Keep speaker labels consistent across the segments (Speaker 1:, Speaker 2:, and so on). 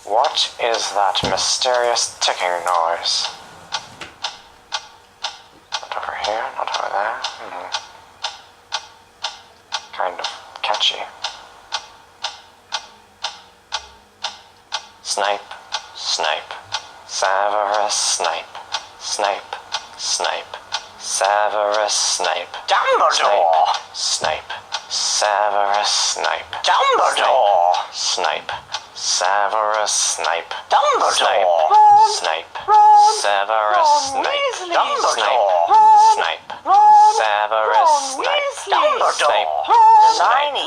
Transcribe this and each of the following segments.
Speaker 1: What is that mysterious ticking noise? Not over here, not over there. Kind of catchy. Snipe, Snape, Severus Snape, Snape, Snape, Severus Snape,
Speaker 2: Dumbledore!
Speaker 1: Snape, Severus Snape,
Speaker 2: Dumbledore!
Speaker 1: Snape, Severus Snape,
Speaker 2: Dumbledore!
Speaker 1: Snape,
Speaker 2: Ron!
Speaker 1: Severus
Speaker 2: Ron
Speaker 1: Snape,
Speaker 2: Weasley!
Speaker 1: Dumbledore!
Speaker 2: Ron!
Speaker 1: Snape,
Speaker 2: Ron!
Speaker 1: Severus
Speaker 2: Ron
Speaker 1: Snape,
Speaker 2: Weasley!
Speaker 1: Snape,
Speaker 2: Hermione!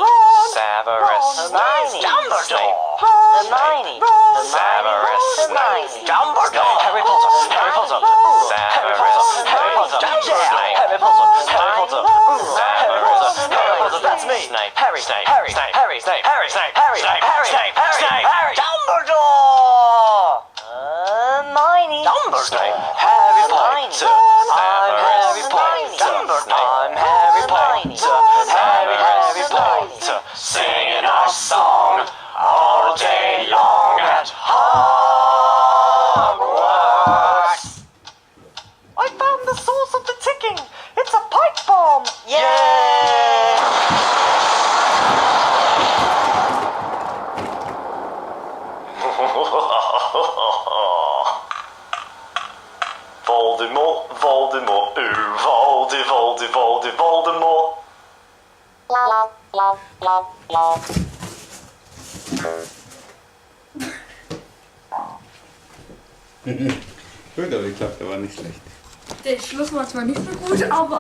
Speaker 1: Severus
Speaker 2: Hermione! Dumbledore! Hermione!
Speaker 1: Severus
Speaker 2: Hermione!
Speaker 1: Snape,
Speaker 2: Dumbledore!
Speaker 1: Harry Potter! Harry Potter!
Speaker 2: Severus
Speaker 1: Snape,
Speaker 2: Harry Potter!
Speaker 1: Harry Potter!
Speaker 2: Severus
Speaker 1: Harry Potter!
Speaker 2: That's me!
Speaker 1: Snape,
Speaker 2: Harry!
Speaker 1: Snape,
Speaker 2: Harry!
Speaker 1: Snape,
Speaker 2: Harry!
Speaker 1: Snape,
Speaker 2: Harry!
Speaker 1: Snape,
Speaker 2: Harry!
Speaker 1: Snape,
Speaker 2: Harry!
Speaker 1: Snape,
Speaker 2: Harry!
Speaker 1: Snape,
Speaker 2: Harry! Dumbledore! Hermione!
Speaker 1: Snape,
Speaker 2: Harry
Speaker 1: Potter!
Speaker 2: I'm Harry Potter! I'm Harry Potter! Harry Potter!
Speaker 1: Singing our song all day long at Hogwarts.
Speaker 2: I found the source of the ticking! It's a pipe bomb! Yay!
Speaker 1: Voldemort, Voldemort, ooh, Voldemort.
Speaker 3: Gut, aber ich glaube, der war nicht schlecht.
Speaker 4: Der Schluss war zwar nicht so gut, aber